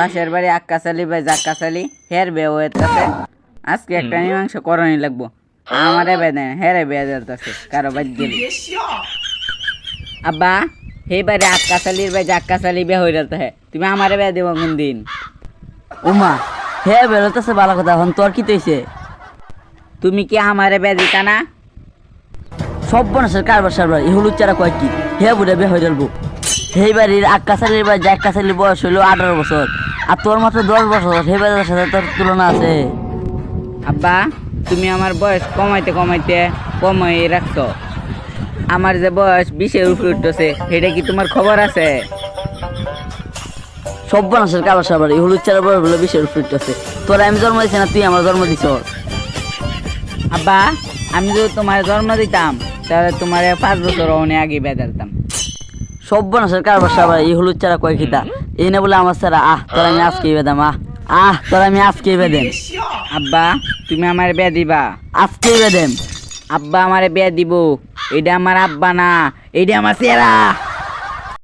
পাশের বাড়ি আক্কাশালি ভাই জাক্কাশালি হের বিয়ে হইতাছে। আজকে একটা মীমাংসা করণই লাগবো। আমারে বেদে হেরে বিয়ে দিতেছে কারো বাদ গেলি। আব্বা হে বাড়ি আক্কাশালির ভাই জাক্কাশালি বিয়ে হইতাছে, তুমি আমারে বিয়ে দিব কোন দিন? উমা হে বেরোতেছে ভালো কথা, এখন তোর কি তৈছে? তুমি কি আমারে বিয়ে দিতা না? সব বনসের কারবার সারবার এই হলুদ চারা কয় কি হে বুড়ে বে হয়ে যাবো। সেই বাড়ির আক্কাশালির বা জাক্কাশালির বয়স হইলো 18 বছর, আর তোর মাত্র 10 বছর। সেই বাড়ির সাথে তোর তুলনা আছে? আব্বা তুমি আমার বয়স কমাইতে কমাইতে কমাই রাখছো। আমার যে বয়স 20-এর উপরে উঠতেছে, সেটা কি তোমার খবর আছে? সব বনসের কারবার সারবার এই হলুদ চারা বয়স হলো 20-এর উপরে আছে। তোর আমি জন্ম দিছি না, তুই আমার জন্ম দিছ। আব্বা আমি যদি তোমার জন্ম দিতাম তাহলে তোমার 5 বছর অনেক আগে বিয়ে দিতাম। সব বনসের কারবার সারবার এই হলুদ চারা কয় খিতা এই না বলে আমার সারা তোর আমি আজকেই বেদাম। তোর আমি আজকেই বেদেম। আব্বা তুমি আমার বিয়ে দিবা? আজকেই বেদেম। আব্বা আমারে বিয়ে দিব। এটা আমার আব্বা না, এটা আমার চেহারা।